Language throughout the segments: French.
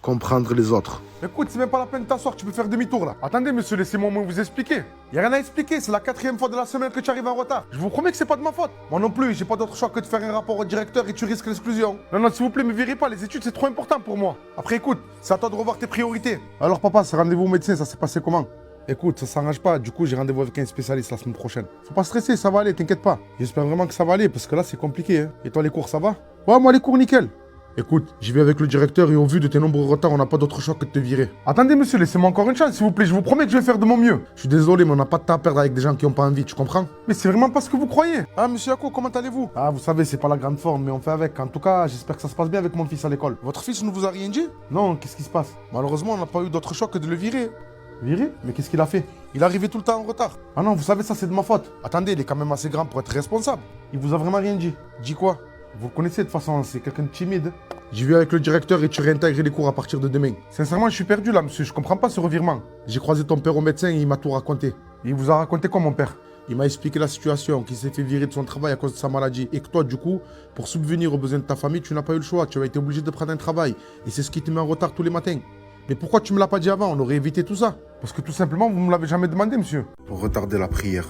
comprendre les autres. Écoute, c'est même pas la peine de t'asseoir, tu peux faire demi-tour là. Attendez monsieur, laissez-moi au moins vous expliquer. Y a rien à expliquer, c'est la 4e fois de la semaine que tu arrives en retard. Je vous promets que c'est pas de ma faute. Moi non plus, j'ai pas d'autre choix que de faire un rapport au directeur et tu risques l'exclusion. Non, non, s'il vous plaît, me virez pas, les études c'est trop important pour moi. Après écoute, c'est à toi de revoir tes priorités. Alors papa, c'est rendez-vous au médecin, ça s'est passé comment? Écoute, ça s'arrange pas, du coup j'ai rendez-vous avec un spécialiste la semaine prochaine. Faut pas stresser, ça va aller, t'inquiète pas. J'espère vraiment que ça va aller, parce que là c'est compliqué, hein. Et toi les cours, ça va? Ouais, moi les cours, nickel. Écoute, j'y vais avec le directeur et au vu de tes nombreux retards, on n'a pas d'autre choix que de te virer. Attendez monsieur, laissez-moi encore une chance s'il vous plaît, je vous promets que je vais faire de mon mieux. Je suis désolé mais on n'a pas de temps à perdre avec des gens qui n'ont pas envie, tu comprends? Mais c'est vraiment pas ce que vous croyez. Ah monsieur Yako, comment allez-vous? Ah vous savez, c'est pas la grande forme mais on fait avec. En tout cas, j'espère que ça se passe bien avec mon fils à l'école. Votre fils ne vous a rien dit? Non, qu'est-ce qui se passe? Malheureusement, on n'a pas eu d'autre choix que de le virer. Viré? Mais qu'est-ce qu'il a fait? Il arrivait tout le temps en retard. Ah non, vous savez, ça c'est de ma faute. Attendez, il est quand même assez grand pour être responsable. Il vous a vraiment rien dit? Dit quoi? Vous le connaissez de toute façon, c'est quelqu'un de timide. J'y vais avec le directeur et tu réintègres les cours à partir de demain. Sincèrement, je suis perdu là, monsieur. Je comprends pas ce revirement. J'ai croisé ton père au médecin et il m'a tout raconté. Il vous a raconté quoi, mon père? Il m'a expliqué la situation, qu'il s'est fait virer de son travail à cause de sa maladie. Et que toi, du coup, pour subvenir aux besoins de ta famille, tu n'as pas eu le choix. Tu as été obligé de prendre un travail. Et c'est ce qui te met en retard tous les matins. Mais pourquoi tu me l'as pas dit avant? On aurait évité tout ça. Parce que tout simplement, vous me l'avez jamais demandé, monsieur. Pour retarder la prière.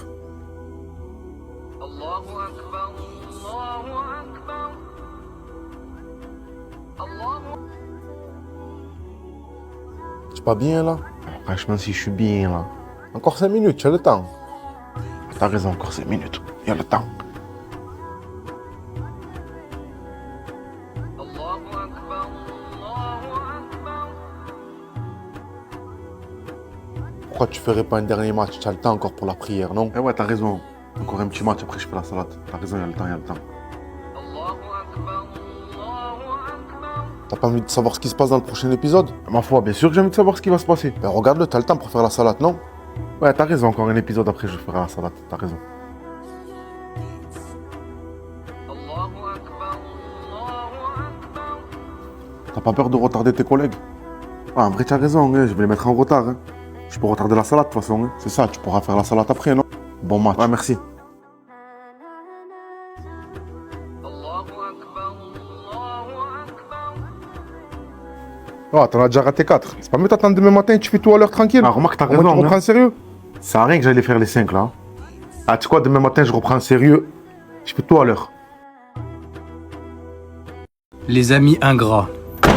Tu es pas bien là? Franchement, si je suis bien là. Encore 5 minutes, tu as le temps. T'as raison, encore 5 minutes. Il y a le temps. Pourquoi tu ferais pas un dernier match? Tu as le temps encore pour la prière, non? Eh ouais, t'as raison. Encore un petit match, après je fais la salade. T'as raison, il y a le temps, il y a le temps. T'as pas envie de savoir ce qui se passe dans le prochain épisode? Ma foi, bien sûr que j'ai envie de savoir ce qui va se passer. Ben regarde-le, t'as le temps pour faire la salade, non? Ouais, t'as raison, encore un épisode après je ferai la salade. T'as raison. T'as pas peur de retarder tes collègues? Ouais, en vrai, t'as raison, hein, je vais les mettre en retard. Hein. Je peux retarder la salade de toute façon. Hein. C'est ça, tu pourras faire la salade après, non? Bon match. Ouais, merci. Oh, t'en as déjà raté 4. C'est pas mieux t'attendre demain matin et tu fais tout à l'heure tranquille. Ah, remarque, t'as raison. Tu reprends sérieux? Ça sert à rien que j'aille faire les 5 là. Ah, tu sais quoi, demain matin, je reprends sérieux. Je fais tout à l'heure. Les amis ingrats.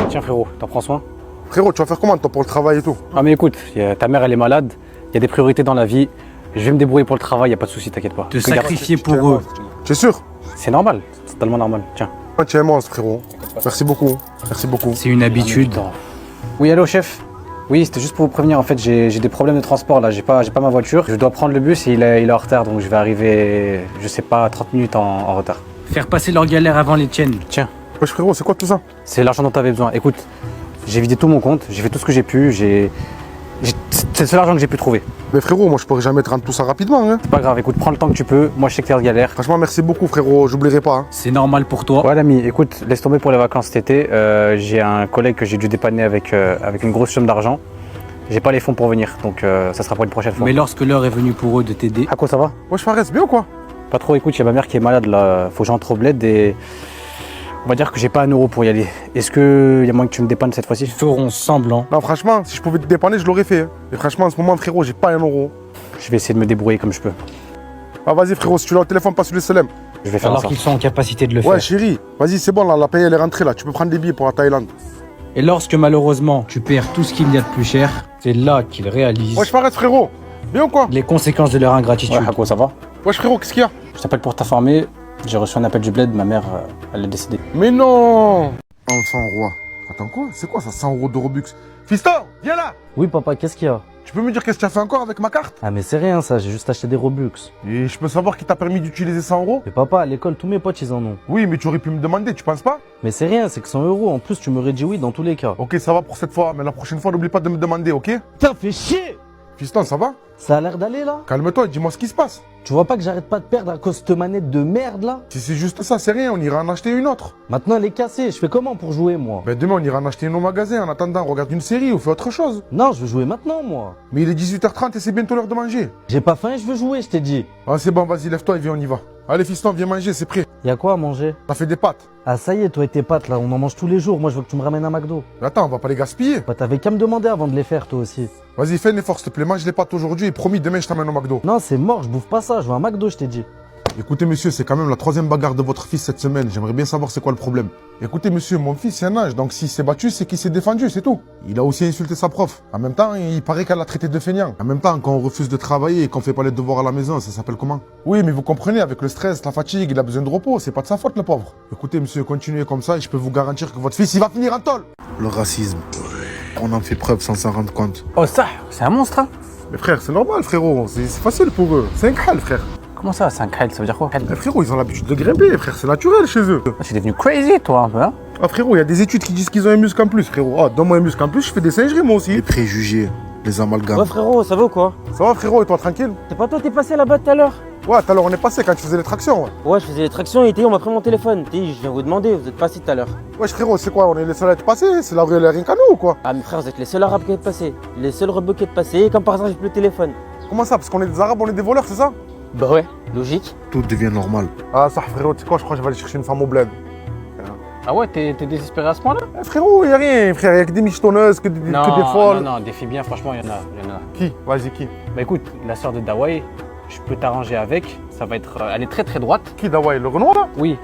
Tiens frérot, t'en prends soin? Frérot, tu vas faire comment toi pour le travail et tout? Ah mais écoute, ta mère elle est malade, il y a des priorités dans la vie. Je vais me débrouiller pour le travail, y a pas de souci, t'inquiète pas. Te sacrifier pour eux. Tu es sûr? C'est normal, c'est totalement normal. Tiens. Tu es un monstre, frérot. Merci beaucoup. Merci beaucoup. C'est une habitude. Oui, allô chef? Oui, c'était juste pour vous prévenir, en fait j'ai des problèmes de transport là, j'ai pas ma voiture. Je dois prendre le bus et il est en retard, donc je vais arriver, je sais pas, 30 minutes en retard. Faire passer leur galère avant les tiennes. Tiens. Wesh frérot, c'est quoi tout ça? C'est l'argent dont t'avais besoin. Écoute, j'ai vidé tout mon compte, j'ai fait tout ce que j'ai pu, c'est le seul argent que j'ai pu trouver. Mais frérot, moi je pourrais jamais te rendre tout ça rapidement. Hein. C'est pas grave, écoute, prends le temps que tu peux. Moi je sais que t'es en galère. Franchement, merci beaucoup frérot, j'oublierai pas. Hein. C'est normal pour toi. Ouais l'ami, écoute, laisse tomber pour les vacances cet été. J'ai un collègue que j'ai dû dépanner avec une grosse somme d'argent. J'ai pas les fonds pour venir, donc ça sera pour une prochaine fois. Mais lorsque l'heure est venue pour eux de t'aider, À quoi ça va? Wesh Fares, bien ou quoi? Pas trop, écoute, il y a ma mère qui est malade là, faut que j'entre au bled et on va dire que j'ai pas un euro pour y aller. Est-ce que y a moyen que tu me dépannes cette fois-ci? ils feront semblant. Non franchement, si je pouvais te dépanner, je l'aurais fait. Hein. Mais franchement, en ce moment frérot, j'ai pas un euro. Je vais essayer de me débrouiller comme je peux. Ah vas-y frérot, si tu l'as au téléphone, passe le salam. Je vais faire en Alors sorte. qu'ils sont en capacité de le Ouais faire. chérie, vas-y c'est bon là, la paye elle est rentrée là, tu peux prendre des billets pour la Thaïlande. Et lorsque malheureusement tu perds tout ce qu'il y a de plus cher, c'est là qu'ils réalisent Wesh Fares frérot, bien ou quoi? les conséquences de leur ingratitude. Ouais, à quoi ça va? Wesh frérot, qu'est-ce qu'il y a? Je t'appelle pour t'informer, j'ai reçu un appel du bled, ma mère, elle est décédée. Mais non! Enfant roi. Attends quoi? C'est quoi ça, 100 euros de Robux? Fiston, viens là! Oui papa, qu'est-ce qu'il y a? Tu peux me dire qu'est-ce que tu as fait encore avec ma carte? Ah mais c'est rien ça, j'ai juste acheté des Robux. Et je peux savoir qui t'a permis d'utiliser 100 euros? Mais papa, à l'école, tous mes potes ils en ont. Oui, mais tu aurais pu me demander, tu penses pas? Mais c'est rien, c'est que 100 euros, en plus tu m'aurais dit oui dans tous les cas. Ok, ça va pour cette fois, mais la prochaine fois, n'oublie pas de me demander, ok? Putain, fais chier! Fiston, ça va? Ça a l'air d'aller là? Calme-toi et dis-moi ce qui se passe. Tu vois pas que j'arrête pas de perdre à cause de cette manette de merde là? Si c'est juste ça, c'est rien, on ira en acheter une autre. Maintenant elle est cassée, je fais comment pour jouer moi? Ben demain, on ira en acheter une au magasin. En attendant, on regarde une série ou fait autre chose. Non, je veux jouer maintenant moi. Mais il est 18h30 et c'est bientôt l'heure de manger. J'ai pas faim et je veux jouer, je t'ai dit. Ah, c'est bon, vas-y, lève-toi et viens, on y va. Allez, fiston, viens manger, c'est prêt. Y a quoi à manger? T'as fait des pâtes. Ah ça y est, toi et tes pâtes là, on en mange tous les jours. Moi je veux que tu me ramènes un McDo. Mais attends, on va pas les gaspiller. Bah t'avais qu'à me demander avant de les faire toi aussi. Vas-y, fais un effort, s'il te plaît. Mange les pâtes aujourd'hui et promis, demain, je t'amène au McDo. Non, c'est mort, je bouffe pas ça, je veux un McDo, je t'ai dit. Écoutez, monsieur, c'est quand même la 3e bagarre de votre fils cette semaine. J'aimerais bien savoir c'est quoi le problème. Écoutez, monsieur, mon fils, c'est un âge, donc s'il s'est battu, c'est qu'il s'est défendu, c'est tout. Il a aussi insulté sa prof. En même temps, il paraît qu'elle l'a traité de feignant. En même temps, quand on refuse de travailler et qu'on fait pas les devoirs à la maison, ça s'appelle comment? Oui, mais vous comprenez, avec le stress, la fatigue, il a besoin de repos. C'est pas de sa faute, le pauvre. Écoutez, monsieur, continuez comme ça et je peux vous garantir que votre fils, il va finir en tôle. Le racisme. On en fait preuve sans s'en rendre compte. Oh ça, c'est un monstre, hein? Mais frère, c'est normal, frérot. C'est facile pour eux. C'est un crâle, frère. Comment ça, c'est un Kyle, ça veut dire quoi? Eh, frérot, ils ont l'habitude de grimper, frère. C'est naturel chez eux. Tu es devenu crazy toi un peu, hein? Ah, frérot, il y a des études qui disent qu'ils ont un muscle en plus, frérot. Ah, donne-moi un muscle en plus, je fais des singeries, moi aussi. Les préjugés, les amalgames. Ouais frérot, ça va ou quoi? Ça va, frérot, et toi, tranquille? C'est pas toi t'es passé là-bas tout à l'heure? Ouais, tout à l'heure, on est passé quand tu faisais les tractions, ouais. Ouais, je faisais les tractions et on m'a pris mon téléphone. Je viens vous demander, vous êtes passé tout à l'heure. Wesh, frérot, c'est quoi? On est les seuls à être passés? C'est la rue, elle est rien qu'à nous, ou quoi? Ah mais frère, vous êtes les seuls arabes qui êtes passés. Les seuls rebeux qui êtes passés et comme par hasard j'ai plus le téléphone. Comment ça? Parce qu'on est des arabes, on est des voleurs, c'est ça? Bah ouais, logique. Tout devient normal. Ah, ça, frérot, tu sais quoi? Je crois que je vais aller chercher une femme au bled. Ah ouais, t'es désespéré à ce point-là? Eh, frérot, y a rien, frère. Y a que des michetonneuses, que des folles. non, des filles bien, franchement, il y en a. Qui? Vas-y, qui? Bah écoute, la sœur de Dawai, je peux t'arranger avec. Ça va être. Elle est très très droite. Qui, Dawai? Le Renoir, là? Oui.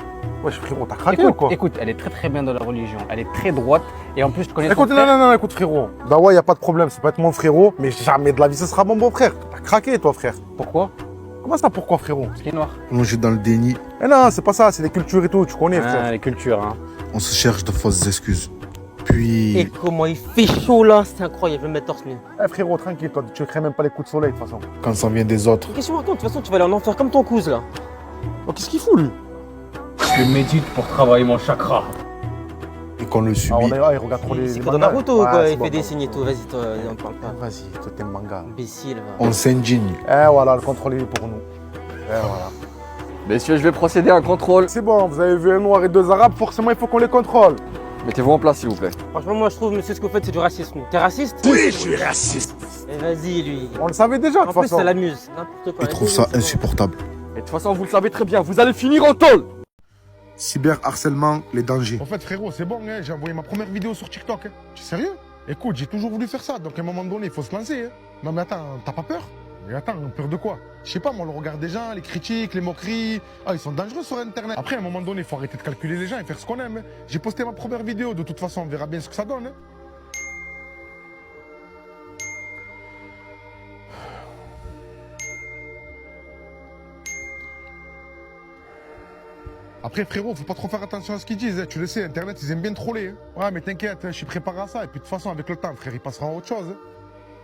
Wesh, frérot, t'as craqué ou quoi? Écoute, elle est très très bien dans la religion. Elle est très droite. Et en plus, je connais Écoute, son frère. non, écoute, frérot. Dawai, y a pas de problème, ça peut être mon frérot, mais jamais de la vie, ce sera mon beau-frère. T'as craqué, toi, frère. Pourquoi? Comment ça, pourquoi, frérot? Parce qu'il est noir. Plongé dans le déni, Eh non, c'est pas ça, c'est les cultures et tout, tu connais, frère. Ah, les cultures, hein. on se cherche de fausses excuses. Et Puis, comment il fait chaud là, c'est incroyable, je vais me mettre torse nu. Eh, frérot, tranquille, toi, tu crains même pas les coups de soleil, de toute façon. quand ça vient des autres, Qu'est-ce que tu racontes? De toute façon, tu vas aller en enfer comme ton cousin là. Oh, qu'est-ce qu'il fout, lui? Je médite pour travailler mon chakra. et qu'on le Ah, subit, il regarde trop les C'est les quoi dans mangas. Naruto ou Ouais, quoi? c'est Il bon, fait des bon. signes et tout, vas-y, toi, on parle pas. Vas-y, toi, t'es manga. Imbécile, va. on s'indigne. Eh, voilà, le contrôle, il est pour nous. Eh, voilà. Messieurs, je vais procéder à un contrôle. C'est bon, vous avez vu un noir et 2 arabes, forcément, il faut qu'on les contrôle. Mettez-vous en place, s'il vous plaît. Franchement, moi je trouve, monsieur, ce que vous faites, c'est du racisme. T'es raciste? Oui, je suis raciste. Et vas-y, lui. On le savait déjà, de En toute plus, façon. ça l'amuse. N'importe quoi. Ils trouvent Vas-y, ça c'est bon. insupportable. Et de toute façon, vous le savez très bien, vous allez finir en tôle. Cyberharcèlement, les dangers. En fait, frérot, c'est bon, hein, j'ai envoyé ma première vidéo sur TikTok. Hein. Tu es sérieux? Écoute, j'ai toujours voulu faire ça, donc à un moment donné, il faut se lancer. Hein. Non, mais attends, t'as pas peur? Mais attends, peur de quoi? Je sais pas, moi, le regard des gens, les critiques, les moqueries. Ah, ils sont dangereux sur Internet. Après, à un moment donné, il faut arrêter de calculer les gens et faire ce qu'on aime. Hein. J'ai posté ma première vidéo, de toute façon, on verra bien ce que ça donne. Hein. Après, frérot, faut pas trop faire attention à ce qu'ils disent. Hein. Tu le sais, Internet, ils aiment bien troller. Hein. Ouais, mais t'inquiète, hein, je suis préparé à ça. Et puis, de toute façon, avec le temps, frère, il passera à autre chose. Hein.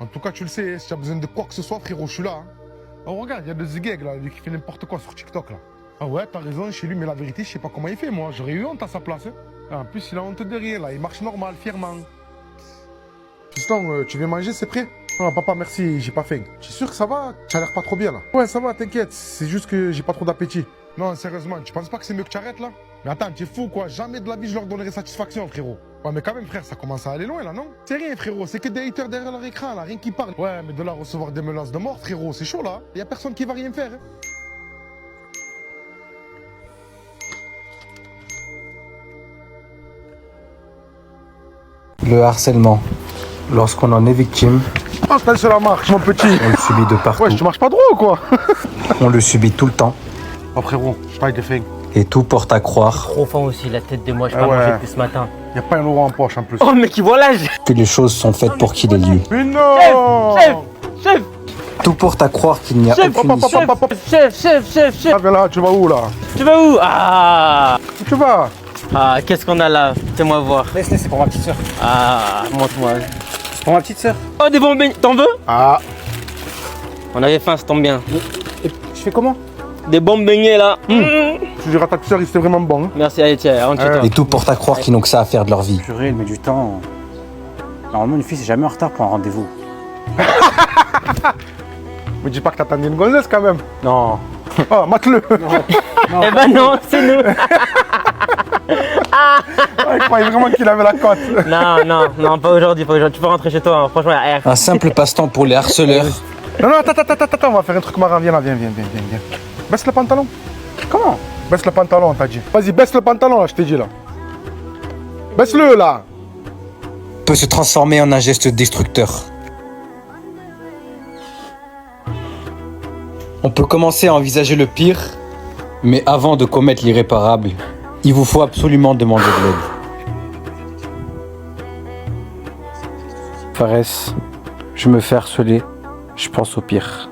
En tout cas, tu le sais, hein, si tu as besoin de quoi que ce soit, frérot, je suis là. Hein. Oh, regarde, il y a le Zigeg, là, lui qui fait n'importe quoi sur TikTok, là. Ah ouais, t'as raison, chez lui, mais la vérité, je sais pas comment il fait, moi. J'aurais eu honte à sa place. Hein. Ah, en plus, il a honte de rien, là. Il marche normal, fièrement. Fiston, tu viens manger, c'est prêt? Non, papa, merci, j'ai pas faim. Tu es sûr que ça va? Tu as l'air pas trop bien, là. Ouais, ça va, t'inquiète. C'est juste que j'ai pas trop d'appétit. Non, sérieusement, tu penses pas que c'est mieux que tu arrêtes, là? Mais attends, tu es fou, quoi. Jamais de la vie, je leur donnerai satisfaction, frérot. Ouais, mais quand même, frère, ça commence à aller loin, là, non? C'est rien, frérot. C'est que des haters derrière leur écran, là. Rien qui parle. Ouais, mais de là recevoir des menaces de mort, frérot, c'est chaud, là. Y a personne qui va rien faire, hein. Le harcèlement. Lorsqu'on en est victime, Ah, je sur la marche, mon petit. on le subit de partout. Ouais, tu marches pas droit ou quoi? On le subit tout le temps. Oh, frérot, je parle de faim. Et tout porte à croire Trop faim aussi, la tête de moi, je Ah pas ouais. mangé depuis ce matin. Y a pas un euro en poche, en plus. Oh, mais qui voit l'âge! que les choses sont faites pour qu'il ait lieu. Mais non! Chef! Tout porte à croire qu'il n'y a Chef, aucune issue. Ah, viens là, tu vas où, là? Tu vas où? Ah! Où tu vas? Ah, qu'est-ce qu'on a là? Fais-moi voir. Laisse-les, c'est pour ma petite sœur. Ah, montre-moi. C'est pour ma petite sœur. Oh, des bonbons beignets. T'en veux? Ah, On avait faim, ça tombe bien. Et je fais comment? Des bombes beignets là. tu diras à ta petite sœur, il c'était vraiment bon. Hein. Merci, allez, tiens, rentre chez toi. Et tout porte à croire qu'ils n'ont que ça à faire de leur vie. Purée, elle met du temps. Normalement, une fille, c'est jamais en retard pour un rendez-vous. Me dis pas que t'attendais une gonzesse quand même. Non. Oh, mate-le. Eh ben non, c'est nous. Il croyait vraiment qu'il avait la cote. Non, pas aujourd'hui, pas aujourd'hui. Tu peux rentrer chez toi, hein. Franchement, Un simple passe-temps pour les harceleurs. Non, attends, on va faire un truc marrant. Viens là, viens. Baisse le pantalon. Comment? Baisse le pantalon, on t'a dit. Vas-y, baisse le pantalon, là, je t'ai dit là. Baisse-le là. Peut se transformer en un geste destructeur. On peut commencer à envisager le pire, mais avant de commettre l'irréparable, il vous faut absolument demander de l'aide. Fares, je me fais harceler. Je pense au pire.